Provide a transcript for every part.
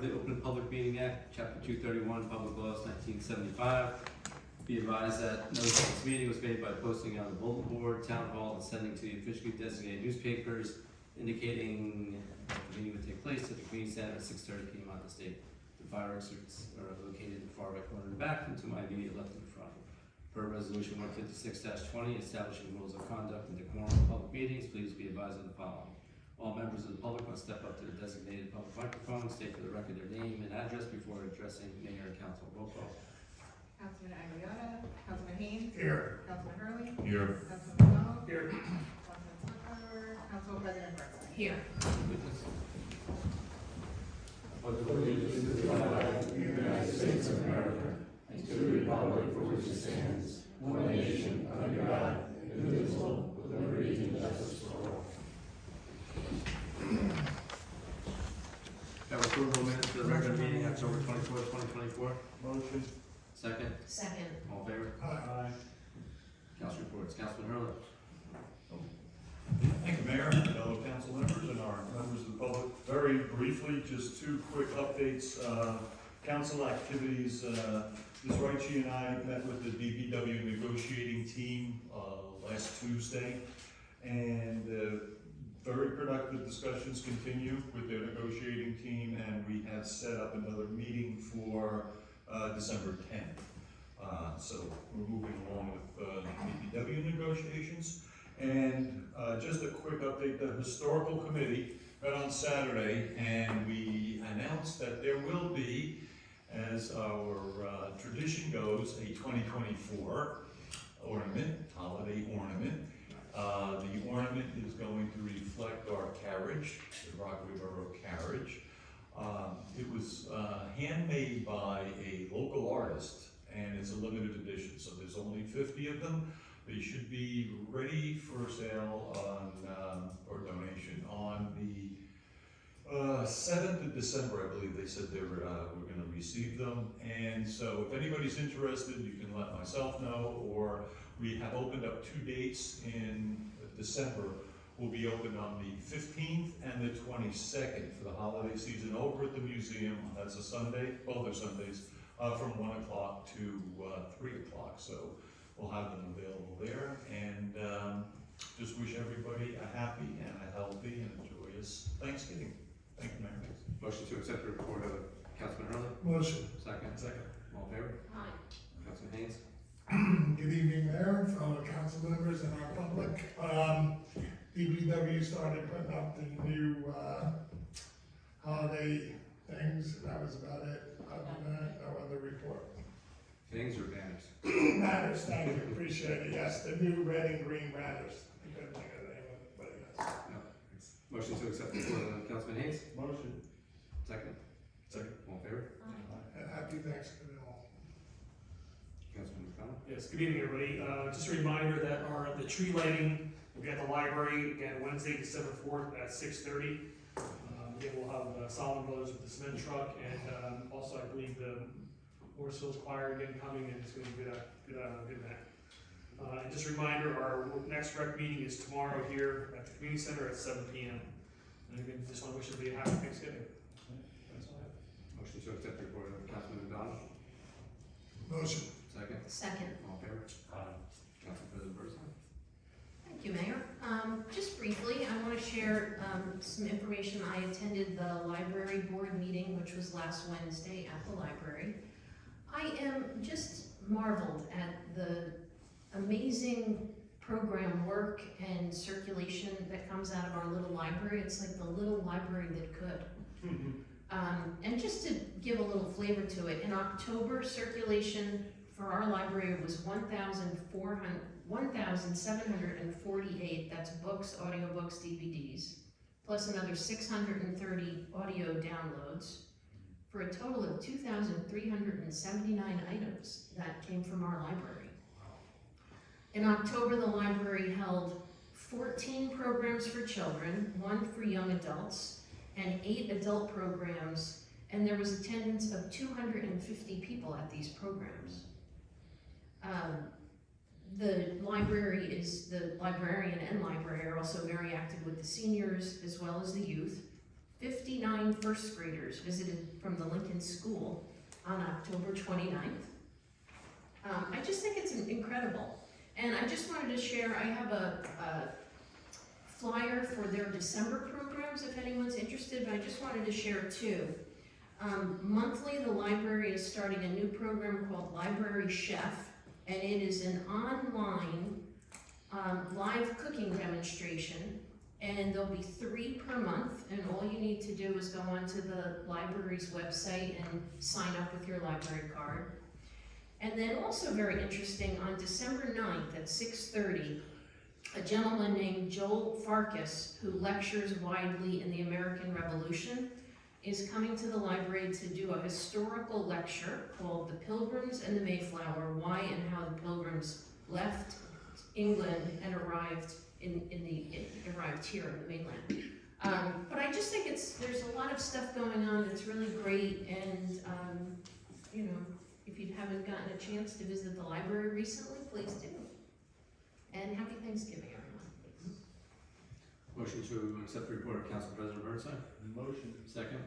of the Open Public Meeting Act, Chapter 231, Public Laws 1975. Be advised that notice of this meeting was made by posting on the bulletin board, town hall, and sending to the officially designated newspapers, indicating that the meeting would take place at the community center at 6:30 p.m. on this date. The fire exits are located in the far right corner in the back and to my immediate left in the front. Per Resolution 156-20, establishing rules of conduct and decorum of public meetings, please be advised of the following. All members of the public must step up to the designated public microphone, state for the record their name and address before addressing mayor and council. Roll call. Councilman Aguilera, Councilman Haynes. Here. Councilman Hurley. Here. Councilman McDonald. Here. Councilman Smucker. Council President Bertha. Here. Pledge allegiance to the flag of the United States of America and to the republic for which it stands, one nation, under God, indivisible, with liberty and justice for all. Have approval minutes for the regular meeting, October 24th, 2024. Motion. Second. Second. All in favor? Aye. Council reports. Councilman Hurley. Thank you, Mayor, fellow council members, and our members of the public. Very briefly, just two quick updates. Council activities, Ms. Reichi and I met with the DPW negotiating team last Tuesday, and very productive discussions continue with their negotiating team, and we have set up another meeting for December 10th. So we're moving along with DPW negotiations. And just a quick update, the historical committee met on Saturday, and we announced that there will be, as our tradition goes, a 2024 ornament, holiday ornament. The ornament is going to reflect our carriage, the Rockaway Borough carriage. It was handmade by a local artist, and it's a limited edition, so there's only 50 of them. They should be ready for sale on, or donation on the 7th of December, I believe they said we're gonna receive them. And so if anybody's interested, you can let myself know, or we have opened up 2 dates in December. We'll be open on the 15th and the 22nd for the holiday season over at the museum. That's a Sunday, both are Sundays, from 1 o'clock to 3 o'clock. So we'll have them available there, and just wish everybody a happy and a healthy and a joyous Thanksgiving. Thank you, Mayor. Motion to accept the report of Councilman Hurley. Motion. Second. Second. All in favor? Aye. Councilman Haynes. Good evening, Mayor, fellow council members, and our public. DPW started putting up the new holiday things. That was about it. Other than that, no other report. Things or banners? Banners, thank you, appreciate it. Yes, the new red and green banners. I couldn't think of the name of it, but yes. No. Motion to accept the report of Councilman Haynes. Motion. Second. Second. All in favor? And happy Thanksgiving all. Councilman McDonald. Yes, good evening, everybody. Just a reminder that the tree lighting will be at the library again Wednesday, December 4th at 6:30. Again, we'll have Solomon Brothers with the cement truck, and also I believe the Morris Hills Choir again coming, and it's going to be a good night. And just a reminder, our next rec meeting is tomorrow here at the community center at 7 p.m. And again, just want to wish everybody a happy Thanksgiving. That's all I have. Motion to accept the report of Councilman McDonald. Motion. Second. Second. All in favor? Aye. Council President Bertha. Thank you, Mayor. Just briefly, I want to share some information. I attended the library board meeting, which was last Wednesday at the library. I am just marveled at the amazing program work and circulation that comes out of our little library. It's like the little library that could. And just to give a little flavor to it, in October, circulation for our library was 1,748, that's books, audiobooks, DVDs, plus another 630 audio downloads, for a total of 2,379 items that came from our library. In October, the library held 14 programs for children, 1 for young adults, and 8 adult programs, and there was attendance of 250 people at these programs. The librarian and library are also very active with the seniors as well as the youth. 59 first graders visited from the Lincoln School on October 29th. I just think it's incredible. And I just wanted to share, I have a flyer for their December programs if anyone's interested, but I just wanted to share two. Monthly, the library is starting a new program called Library Chef, and it is an online live cooking demonstration, and there'll be 3 per month, and all you need to do is go onto the library's website and sign up with your library card. And then also very interesting, on December 9th at 6:30, a gentleman named Joel Farkas, who lectures widely in the American Revolution, is coming to the library to do a historical lecture called The Pilgrims and the Mayflower, Why and How the Pilgrims Left England and arrived arrived here in the mainland. But I just think there's a lot of stuff going on that's really great, and you know, if you haven't gotten a chance to visit the library recently, please do. And happy Thanksgiving, everyone. Motion to accept the report of Council President Burnside. Motion. Second.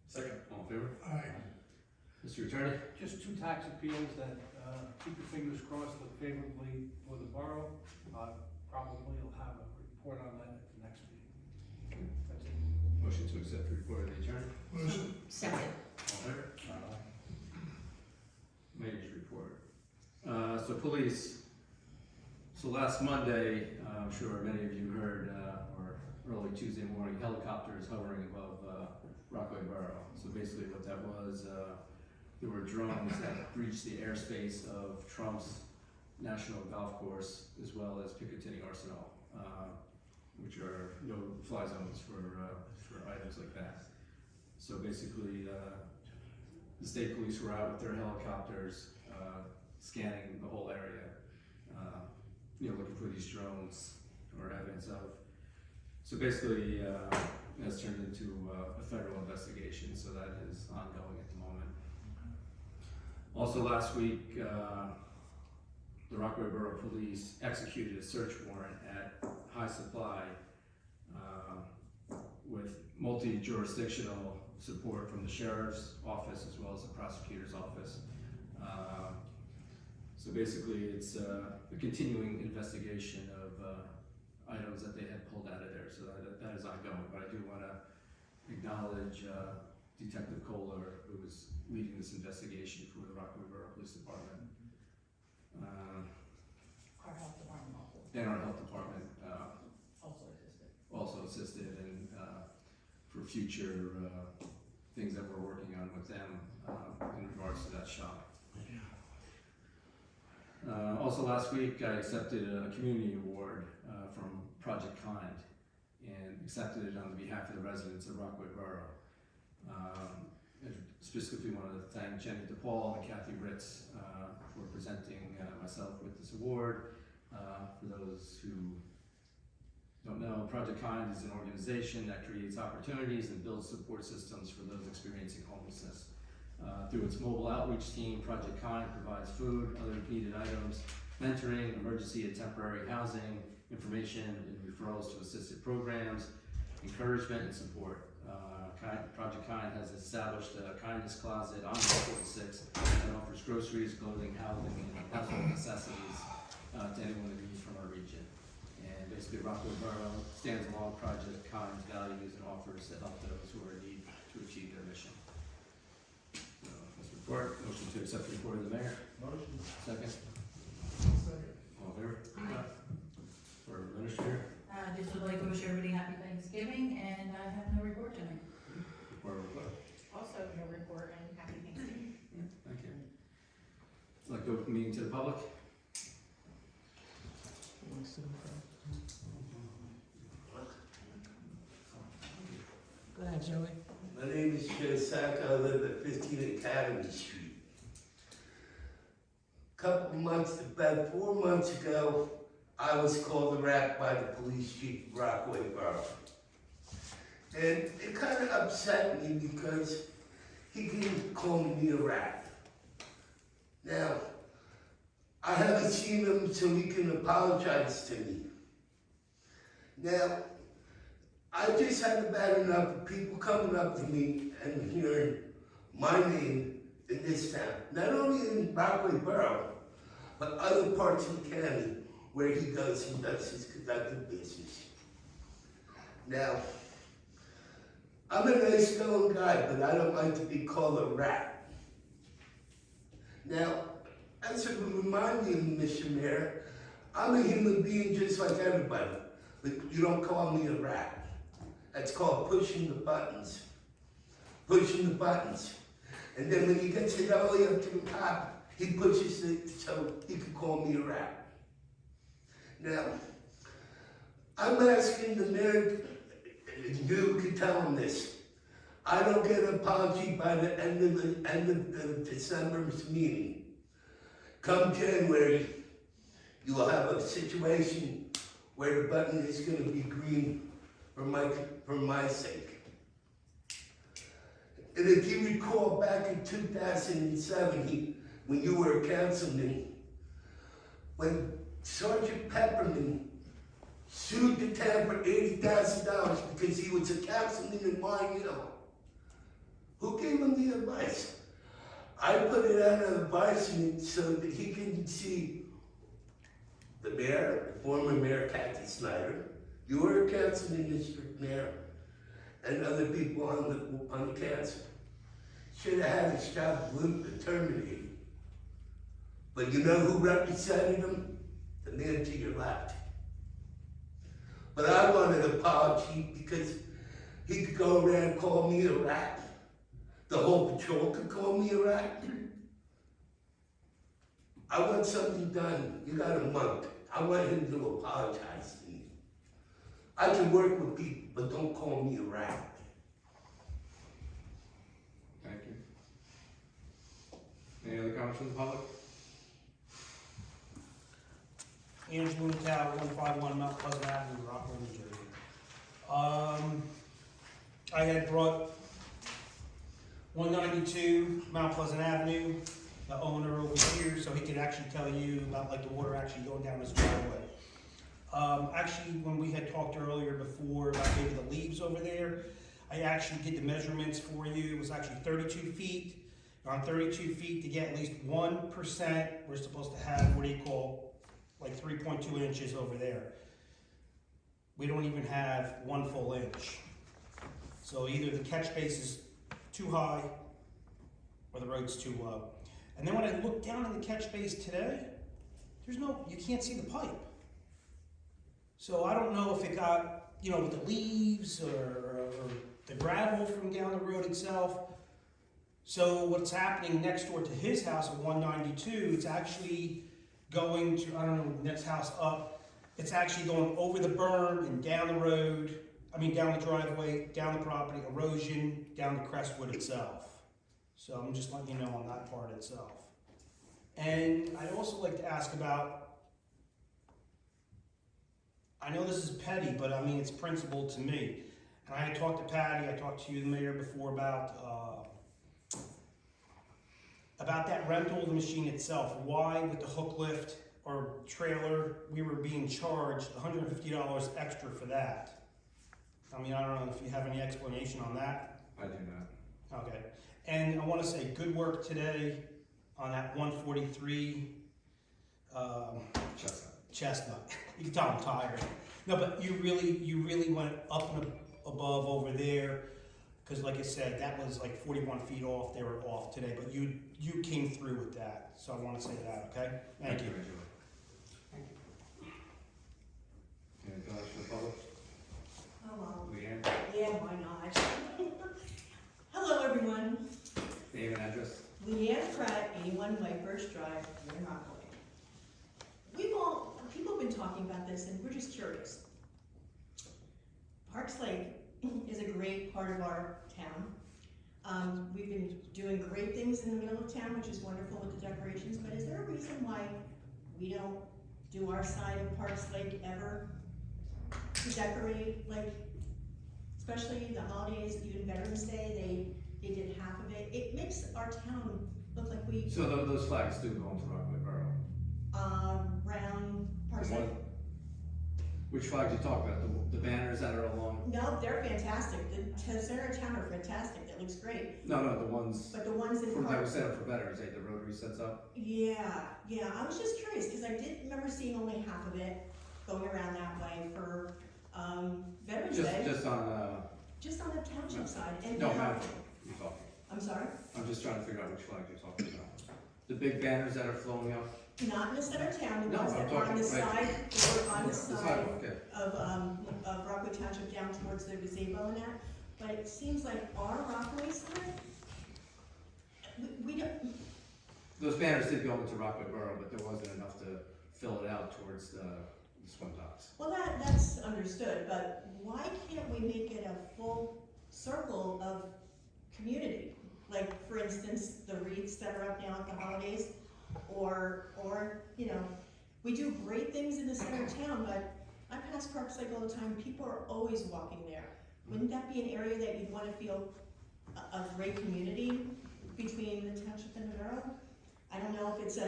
Second. All in favor? Aye. Mr. Attorney? Just 2 tax appeals that, keep your fingers crossed, look favorably for the borough. Probably will have a report on that at the next meeting. That's it. Motion to accept the report of the attorney. Motion. Second. All in favor? Mayor's report. So police. So last Monday, I'm sure many of you heard, or early Tuesday morning, helicopters hovering above Rockaway Borough. So basically what that was, there were drones that breached the airspace of Trump's National Golf Course, as well as Picatinny Arsenal, which are no-fly zones for items like that. So basically, the state police were out with their helicopters, scanning the whole area, looking for these drones or evidence of. So basically, it's turned into a federal investigation, so that is ongoing at the moment. Also last week, the Rockaway Borough Police executed a search warrant at High Supply with multi-jurisdictional support from the Sheriff's Office as well as the Prosecutor's Office. So basically it's a continuing investigation of items that they had pulled out of there, so that is ongoing. But I do want to acknowledge Detective Kohler, who was leading this investigation for the Rockaway Borough Police Department. Our health department also. And our health department Also assisted. also assisted in for future things that we're working on with them in regards to that shop. Also last week I accepted a community award from Project Kind and accepted it on behalf of the residents of Rockaway Borough. I specifically want to thank Jenny DePaul and Kathy Ritz for presenting myself with this award. For those who don't know, Project Kind is an organization that creates opportunities and builds support systems for those experiencing homelessness. Through its mobile outreach team, Project Kind provides food, other needed items, mentoring, emergency and temporary housing, information and referrals to assisted programs, encouragement and support. Project Kind has established a kindness closet on Route 46 that offers groceries, clothing, housing, and household necessities to anyone in need from our region. And basically Rockaway Borough stands along Project Kind's values and offers to help those who are in need to achieve their mission. So, this report, motion to accept the report of the mayor. Motion. Second. Second. All in favor? Aye. For administrator. Just would like to wish everybody happy Thanksgiving, and I have no report tonight. For report. Also, no report and happy Thanksgiving. Thank you. I'd like to open the meeting to the public. Go ahead, Joey. My name is Joe Sack. I live at 15 Academy Street. About 4 months ago, I was called a rat by the police chief of Rockaway Borough. And it kind of upset me because he didn't call me a rat. Now, I haven't seen him so he can apologize to me. Now, I just had about enough of people coming up to me and hearing my name in this town. Not only in Rockaway Borough, but other parts of the county where he goes and does his conductive business. Now, I'm a nice going guy, but I don't like to be called a rat. Now, as it would remind me, Mr. Mayor, I'm a human being just like everybody, but you don't call me a rat. That's called pushing the buttons. Pushing the buttons. And then when he gets it all the way up to the top, he pushes it so he can call me a rat. Now, I'm asking the mayor, you can tell him this. I don't get an apology by the end of the December's meeting. Come January, you will have a situation where the button is going to be green for my sake. And if you recall back in 2007, when you were a councilman, when Sergeant Pepperman sued the town for $80,000 because he was a councilman in Mine Hill, who gave him the advice? I put it out of advisement so that he can see the mayor, the former mayor Kathy Snyder, you were a councilman, Mr. Mayor, and other people on the council. Should have had his job terminated. But you know who represented him? The man to your left. But I wanted an apology because he could go around and call me a rat. The whole patrol could call me a rat. I want something done. You got a month. I want him to apologize to me. I can work with people, but don't call me a rat. Thank you. Any other comments from the public? Andrew Tower, 151 Mount Pleasant Avenue, Rockaway, New Jersey. I had brought 192 Mount Pleasant Avenue, the owner over here, so he could actually tell you about like the water actually going down his driveway. Actually, when we had talked earlier before about maybe the leaves over there, I actually did the measurements for you. It was actually 32 feet. On 32 feet, to get at least 1%, we're supposed to have, what do you call, like 3.2 inches over there. We don't even have 1 full inch. So either the catch base is too high or the road's too low. And then when I look down in the catch base today, you can't see the pipe. So I don't know if it got, with the leaves or the gravel from down the road itself. So what's happening next door to his house at 192, it's actually going to, I don't know, the next house up, it's actually going over the berm and down the road, down the driveway, down the property, erosion, down to Crestwood itself. So I'm just letting you know on that part itself. And I'd also like to ask about, I know this is petty, but it's principle to me. And I had talked to Patty, I talked to you, the mayor, before about that rental of the machine itself. Why with the hook lift or trailer, we were being charged $150 extra for that? I don't know if you have any explanation on that. I do not. Okay. And I want to say good work today on that 143 Chestnut. You can tell I'm tired. No, but you really went up and above over there, because like I said, that was like 41 feet off. They were off today, but you came through with that. So I want to say that. Okay. Thank you. Any comments from the public? Hello. Leanne? Yeah, why not? Hello, everyone. Name and address? Leanne Pratt, 81 Whitebirch Drive, here in Rockaway. People have been talking about this, and we're just curious. Parks Lake is a great part of our town. We've been doing great things in the middle of town, which is wonderful with the decorations, but is there a reason why we don't do our side of Parks Lake ever to decorate, especially the holidays, even Veterans Day, they did half of it. It makes our town look like we... So those flags do go into Rockaway Borough? Round Parks Lake. Which flags you talk about? The banners that are along? No, they're fantastic, the center of town are fantastic, that looks great, No, the ones but the ones in that were park. set up for veterans, like the Rotary sets up. Yeah, I was just curious, cause I did remember seeing only half of it going around that way for, Veterans Day, Just on, just on the township side, and no, then- Mountain, you're talking. I'm sorry, I'm just trying to figure out which flag you're talking about. The big banners that are flowing up? not in the center of town, the No, ones I'm that are on talking the right- side, or on the The side sidewalk, okay. of Rockaway Township down towards the gazebo and that, but it seems like our Rockaway side, we don't, Those banners did go into Rockaway Borough, but there wasn't enough to fill it out towards the swim docks. well, that's understood, but why can't we make it a full circle of community? Like, for instance, the wreaths that are up now at the holidays, or, you know, we do great things in the center of town, but I pass Parks Lake all the time, people are always walking there. Wouldn't that be an area that you'd wanna feel a great community between the township and the borough? I don't know if it's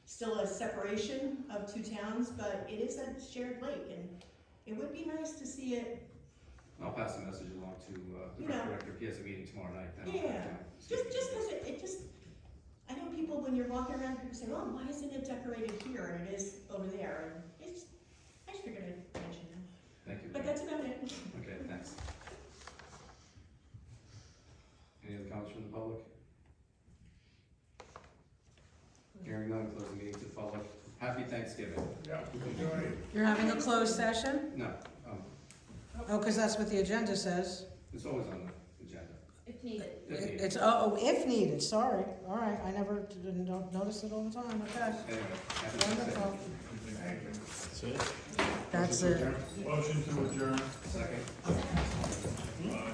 still a separation of two towns, but it is a shared lake, and it would be nice to see it, I'll pass the message along to the You know. rec director, if he has a meeting tomorrow night. then I'll Yeah. let you know. just cause it just, I know people, when you're walking around, people say, oh, why isn't it decorated here, and it is over there, and it's, I just figured I'd mention that, Thank you. but that's about it. Okay, thanks. Any other comments from the public? Hearing none, close the meeting to the public. Happy Thanksgiving. Yeah, enjoy it. You're having a closed session? No, Oh, because that's what the agenda says. it's always on the agenda. If needed. If needed. It's, oh, if needed, sorry. All right, I never, don't notice it all the time, okay. Anyway, happy Thanksgiving. Wonderful. That's it? That's Motion to it. adjourn? Motion to adjourn. Second. Aye.